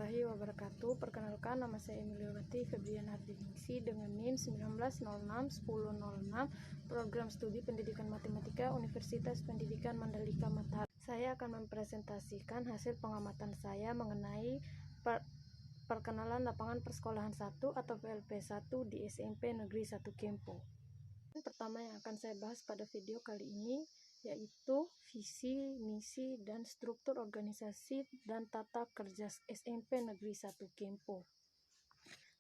warahmatullahi wabarakatuh. Perkenalkan, nama saya Emiliawati Febriana Hardiningsi dengan NIM 19061006, Program Studi Pendidikan Matematika Universitas Pendidikan Mandalika Mataram. Saya akan mempresentasikan hasil pengamatan saya mengenai perkenalan lapangan persekolahan 1 atau PLP 1 di SMP Negeri 1 Kempo. Pertama yang akan saya bahas pada video kali ini yaitu visi, misi, dan struktur organisasi dan tata kerja SMP Negeri 1 Kempo.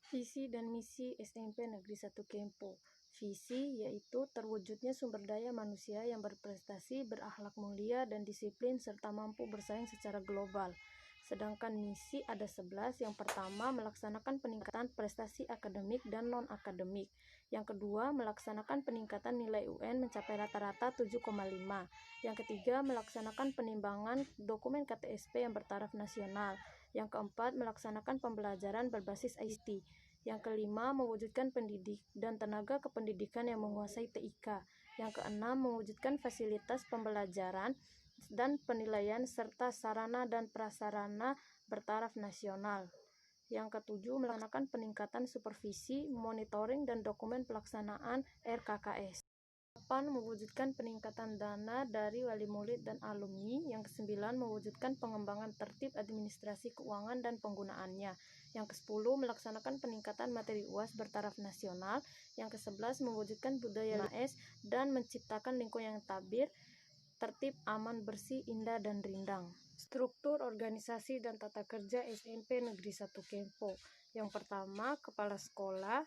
Visi dan misi SMP Negeri 1 Kempo. Visi yaitu terwujudnya sumber daya manusia yang berprestasi, berakhlak mulia, dan disiplin serta mampu bersaing secara global. Sedangkan misi ada 11. Yang pertama, melaksanakan peningkatan prestasi akademik dan non-akademik. Yang kedua, melaksanakan peningkatan nilai UN mencapai rata-rata 7,5. Yang ketiga, melaksanakan penimbangan dokumen KTSP yang bertaraf nasional. Yang keempat, melaksanakan pembelajaran berbasis ICT. Yang kelima, mewujudkan pendidik dan tenaga kependidikan yang menguasai TIK. Yang keenam, mewujudkan fasilitas pembelajaran dan penilaian serta sarana dan prasarana bertaraf nasional. Yang ketujuh, melaksanakan peningkatan supervisi, monitoring, dan dokumen pelaksanaan RKKS. 8. Mewujudkan peningkatan dana dari wali murid dan alumni. Yang ke-9, mewujudkan pengembangan tertib administrasi keuangan dan penggunaannya. Yang ke-10, melaksanakan peningkatan materi UAS bertaraf nasional. Yang ke-11, mewujudkan budaya 5S dan menciptakan lingkungan yang tabir, tertib, aman, bersih, indah, dan rindang. Struktur organisasi dan tata kerja SMP Negeri 1 Kempo. Yang pertama, kepala sekolah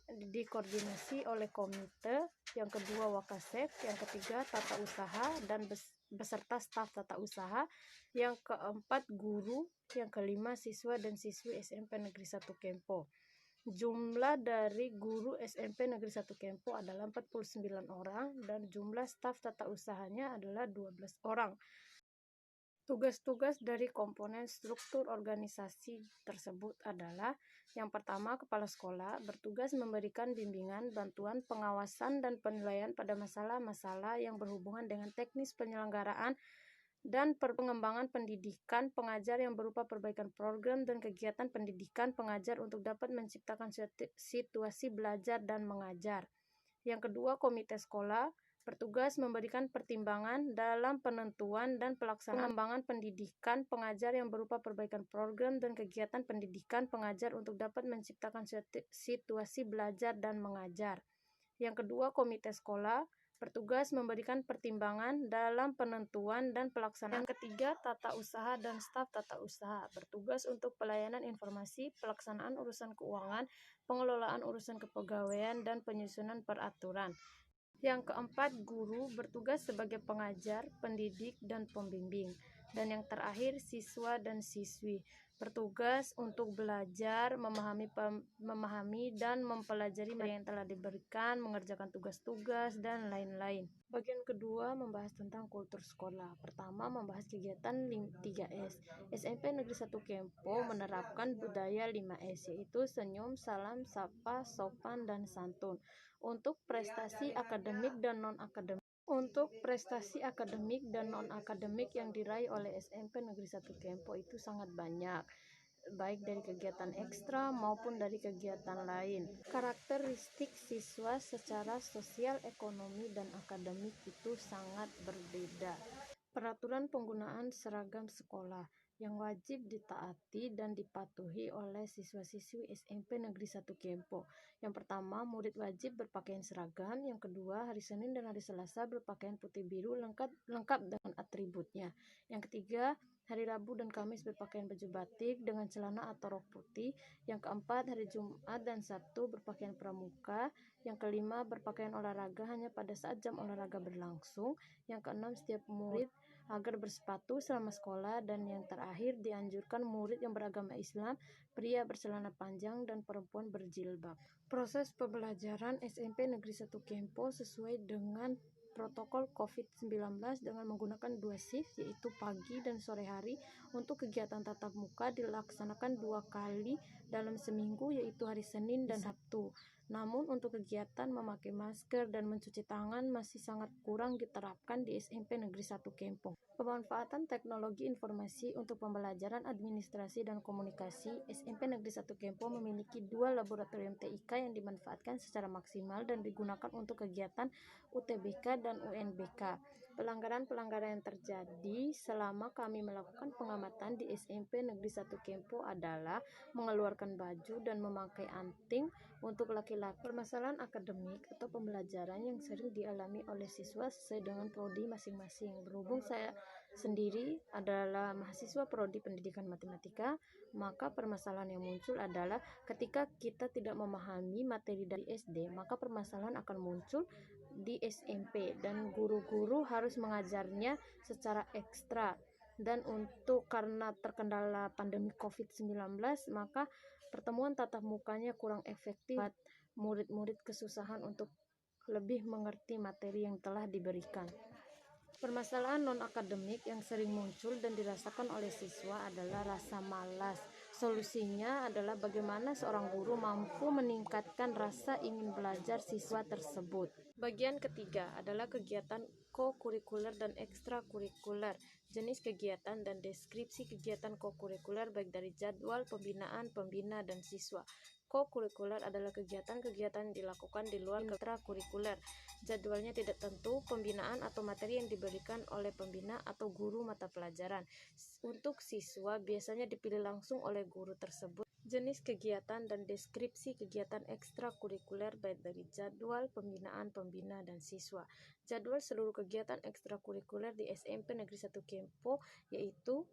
dikoordinasi oleh komite. Yang kedua, wakasek. Yang ketiga, tata usaha dan beserta staf tata usaha. Yang keempat, guru. Yang kelima, siswa dan siswi SMP Negeri 1 Kempo. Jumlah dari guru SMP Negeri 1 Kempo adalah 49 orang dan jumlah staf tata usahanya adalah 12 orang. Tugas-tugas dari komponen struktur organisasi tersebut adalah: yang pertama, kepala sekolah bertugas memberikan bimbingan, bantuan, pengawasan, dan penilaian pada masalah-masalah yang berhubungan dengan teknis penyelenggaraan dan pengembangan pendidikan pengajar yang berupa perbaikan program dan kegiatan pendidikan pengajar untuk dapat menciptakan situasi belajar dan mengajar. Yang kedua, komite sekolah bertugas memberikan pertimbangan dalam penentuan dan pelaksanaan pengembangan pendidikan pengajar yang berupa perbaikan program dan kegiatan pendidikan pengajar untuk dapat menciptakan situasi belajar dan mengajar. Yang kedua, komite sekolah bertugas memberikan pertimbangan dalam penentuan dan pelaksanaan. Yang ketiga, tata usaha dan staf tata usaha bertugas untuk pelayanan informasi, pelaksanaan urusan keuangan, pengelolaan urusan kepegawaian, dan penyusunan peraturan. Yang keempat, guru bertugas sebagai pengajar, pendidik, dan pembimbing. Dan yang terakhir, siswa dan siswi bertugas untuk belajar, memahami dan mempelajari materi yang telah diberikan, mengerjakan tugas-tugas, dan lain-lain. Bagian kedua membahas tentang kultur sekolah. Pertama, membahas kegiatan 3S. SMP Negeri 1 Kempo menerapkan budaya 5S, yaitu senyum, salam, sapa, sopan, dan santun. Untuk prestasi akademik dan non-akademik. Untuk prestasi akademik dan non-akademik yang diraih oleh SMP Negeri 1 Kempo itu sangat banyak, baik dari kegiatan ekstra maupun dari kegiatan lain. Karakteristik siswa secara sosial, ekonomi, dan akademik itu sangat berbeda. Peraturan penggunaan seragam sekolah yang wajib ditaati dan dipatuhi oleh siswa-siswi SMP Negeri 1 Kempo. Yang pertama, murid wajib berpakaian seragam. Yang kedua, hari Senin dan hari Selasa berpakaian putih biru lengkap dengan atributnya. Yang ketiga, hari Rabu dan Kamis berpakaian baju batik dengan celana atau rok putih. Yang keempat, hari Jumat dan Sabtu berpakaian pramuka. Yang kelima, berpakaian olahraga hanya pada saat jam olahraga berlangsung. Yang keenam, setiap murid agar bersepatu selama sekolah. Dan yang terakhir, dianjurkan murid yang beragama Islam, pria bercelana panjang dan perempuan berjilbab. Proses pembelajaran SMP Negeri 1 Kempo sesuai dengan protokol COVID-19 dengan menggunakan 2 shift, yaitu pagi dan sore hari. Untuk kegiatan tatap muka dilaksanakan 2 kali dalam seminggu, yaitu hari Senin dan Sabtu. Namun untuk kegiatan memakai masker dan mencuci tangan masih sangat kurang diterapkan di SMP Negeri 1 Kempong. Pemanfaatan teknologi informasi untuk pembelajaran administrasi dan komunikasi, SMP Negeri 1 Kempong memiliki 2 laboratorium TIK yang dimanfaatkan secara maksimal dan digunakan untuk kegiatan UTBK dan UNBK. Pelanggaran-pelanggaran yang terjadi selama kami melakukan pengamatan di SMP Negeri 1 Kempo adalah mengeluarkan baju dan memakai anting untuk laki-laki. Permasalahan akademik atau pembelajaran yang sering dialami oleh siswa sesuai dengan prodi masing-masing. Berhubung saya sendiri adalah mahasiswa prodi pendidikan matematika, maka permasalahan yang muncul adalah ketika kita tidak memahami materi dari SD, maka permasalahan akan muncul di SMP dan guru-guru harus mengajarnya secara ekstra. Dan karena terkendala pandemi COVID-19, maka pertemuan tatap mukanya kurang efektif. Murid-murid kesusahan untuk lebih mengerti materi yang telah diberikan. Permasalahan non-akademik yang sering muncul dan dirasakan oleh siswa adalah rasa malas. Solusinya adalah bagaimana seorang guru mampu meningkatkan rasa ingin belajar siswa tersebut. Bagian ketiga adalah kegiatan ko-kurikuler dan ekstrakurikuler. Jenis kegiatan dan deskripsi kegiatan ko-kurikuler baik dari jadwal, pembinaan, pembina, dan siswa. Ko-kurikuler adalah kegiatan-kegiatan yang dilakukan di luar ekstrakurikuler. Jadwalnya tidak tentu, pembinaan atau materi yang diberikan oleh pembina atau guru mata pelajaran. Untuk siswa biasanya dipilih langsung oleh guru tersebut. Jenis kegiatan dan deskripsi kegiatan ekstrakurikuler baik dari jadwal, pembinaan, pembina, dan siswa. Jadwal seluruh kegiatan ekstrakurikuler di SMP Negeri 1 Kempo yaitu: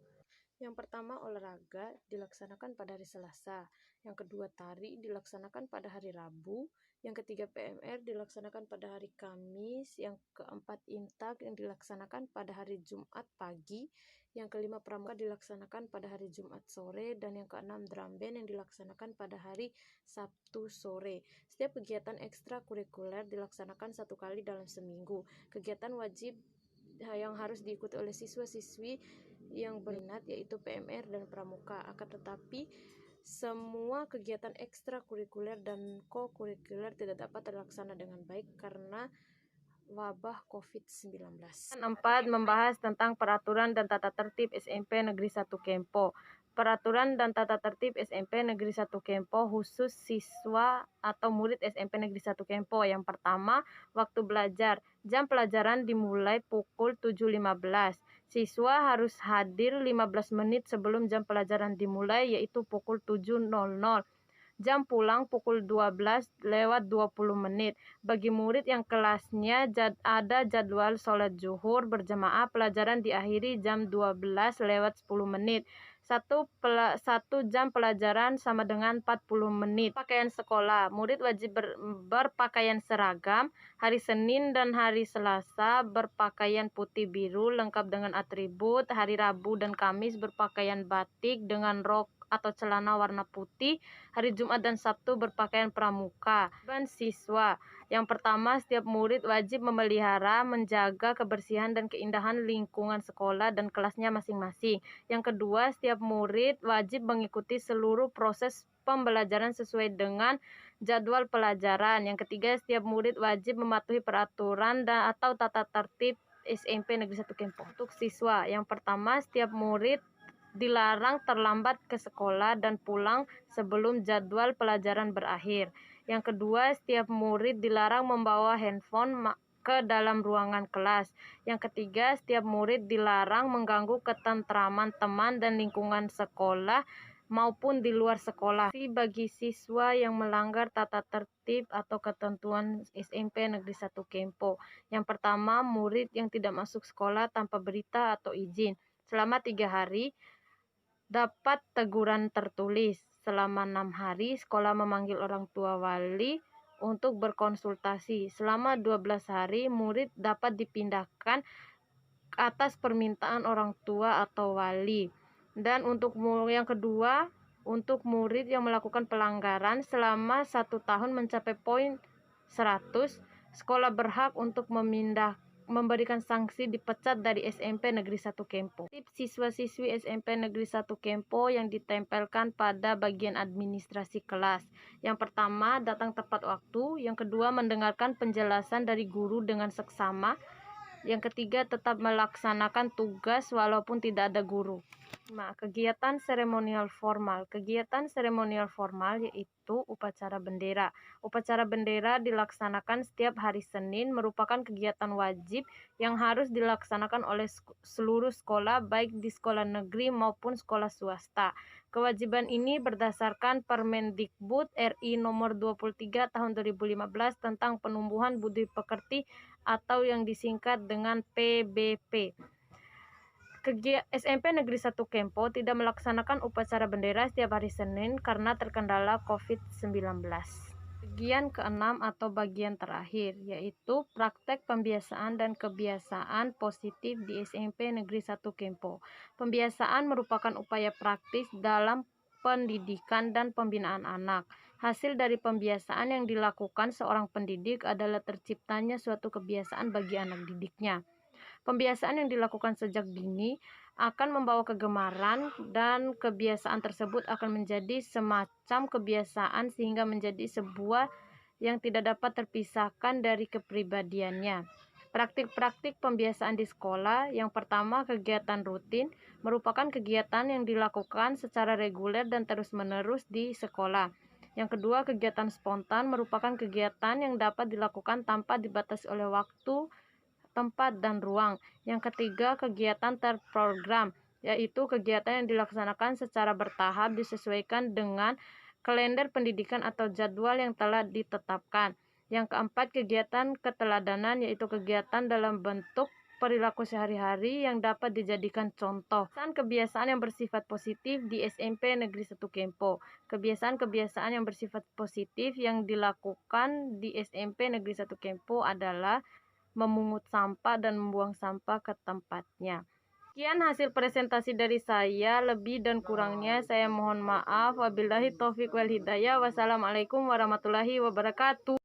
yang pertama, olahraga dilaksanakan pada hari Selasa. Yang kedua, tari dilaksanakan pada hari Rabu. Yang ketiga, PMR dilaksanakan pada hari Kamis. Yang keempat, imtak yang dilaksanakan pada hari Jumat pagi. Yang kelima, pramuka dilaksanakan pada hari Jumat sore. Dan yang keenam, drum band yang dilaksanakan pada hari Sabtu sore. Setiap kegiatan ekstrakurikuler dilaksanakan 1 kali dalam seminggu. Kegiatan wajib yang harus diikuti oleh siswa-siswi yang berminat yaitu PMR dan pramuka. Akan tetapi semua kegiatan ekstrakurikuler dan ko-kurikuler tidak dapat terlaksana dengan baik karena wabah COVID-19. 4. Membahas tentang peraturan dan tata tertib SMP Negeri 1 Kempo. Peraturan dan tata tertib SMP Negeri 1 Kempo khusus siswa atau murid SMP Negeri 1 Kempo. Yang pertama, waktu belajar. Jam pelajaran dimulai pukul 7.15. Siswa harus hadir 15 menit sebelum jam pelajaran dimulai, yaitu pukul 7.00. Jam pulang pukul 12:20. Bagi murid yang kelasnya ada jadwal sholat zuhur berjamaah, pelajaran diakhiri jam 12:10. Satu jam pelajaran sama dengan 40 menit. Pakaian sekolah. Murid wajib berpakaian seragam. Hari Senin dan hari Selasa berpakaian putih biru lengkap dengan atribut. Hari Rabu dan Kamis berpakaian batik dengan rok atau celana warna putih. Hari Jumat dan Sabtu berpakaian pramuka. Dan siswa. Yang pertama, setiap murid wajib memelihara, menjaga kebersihan dan keindahan lingkungan sekolah dan kelasnya masing-masing. Yang kedua, setiap murid wajib mengikuti seluruh proses pembelajaran sesuai dengan jadwal pelajaran. Yang ketiga, setiap murid wajib mematuhi peraturan atau tata tertib SMP Negeri 1 Kempo. Untuk siswa, yang pertama, setiap murid dilarang terlambat ke sekolah dan pulang sebelum jadwal pelajaran berakhir. Yang kedua, setiap murid dilarang membawa handphone ke dalam ruangan kelas. Yang ketiga, setiap murid dilarang mengganggu ketentraman teman dan lingkungan sekolah maupun di luar sekolah. Bagi siswa yang melanggar tata tertib atau ketentuan SMP Negeri 1 Kempo. Yang pertama, murid yang tidak masuk sekolah tanpa berita atau izin selama 3 hari dapat teguran tertulis. Selama 6 hari, sekolah memanggil orang tua wali untuk berkonsultasi. Selama 12 hari, murid dapat dipindahkan atas permintaan orang tua atau wali. Dan untuk yang kedua, untuk murid yang melakukan pelanggaran selama 1 tahun mencapai poin 100, sekolah berhak untuk memberikan sanksi dipecat dari SMP Negeri 1 Kempo. Siswa-siswi SMP Negeri 1 Kempo yang ditempelkan pada bagian administrasi kelas. Yang pertama, datang tepat waktu. Yang kedua, mendengarkan penjelasan dari guru dengan seksama. Yang ketiga, tetap melaksanakan tugas walaupun tidak ada guru. Nah, kegiatan seremonial formal. Kegiatan seremonial formal yaitu upacara bendera. Upacara bendera dilaksanakan setiap hari Senin, merupakan kegiatan wajib yang harus dilaksanakan oleh seluruh sekolah, baik di sekolah negeri maupun sekolah swasta. Kewajiban ini berdasarkan Permendikbud RI nomor 23 tahun 2015 tentang penumbuhan budi pekerti atau yang disingkat dengan PBP. SMP Negeri 1 Kempo tidak melaksanakan upacara bendera setiap hari Senin karena terkendala COVID-19. Bagian keenam atau bagian terakhir, yaitu praktek pembiasaan dan kebiasaan positif di SMP Negeri 1 Kempo. Pembiasaan merupakan upaya praktis dalam pendidikan dan pembinaan anak. Hasil dari pembiasaan yang dilakukan seorang pendidik adalah terciptanya suatu kebiasaan bagi anak didiknya. Pembiasaan yang dilakukan sejak dini akan membawa kegemaran dan kebiasaan tersebut akan menjadi semacam kebiasaan sehingga menjadi sebuah yang tidak dapat terpisahkan dari kepribadiannya. Praktik-praktik pembiasaan di sekolah. Yang pertama, kegiatan rutin merupakan kegiatan yang dilakukan secara reguler dan terus-menerus di sekolah. Yang kedua, kegiatan spontan merupakan kegiatan yang dapat dilakukan tanpa dibatasi oleh waktu, tempat, dan ruang. Yang ketiga, kegiatan terprogram, yaitu kegiatan yang dilaksanakan secara bertahap disesuaikan dengan kalender pendidikan atau jadwal yang telah ditetapkan. Yang keempat, kegiatan keteladanan, yaitu kegiatan dalam bentuk perilaku sehari-hari yang dapat dijadikan contoh. Kebiasaan yang bersifat positif di SMP Negeri 1 Kempo. Kebiasaan-kebiasaan yang bersifat positif yang dilakukan di SMP Negeri 1 Kempo adalah memungut sampah dan membuang sampah ke tempatnya. Sekian hasil presentasi dari saya, lebih dan kurangnya saya mohon maaf. Wabillahi taufiq wal hidayah. Wassalamualaikum warahmatullahi wabarakatuh.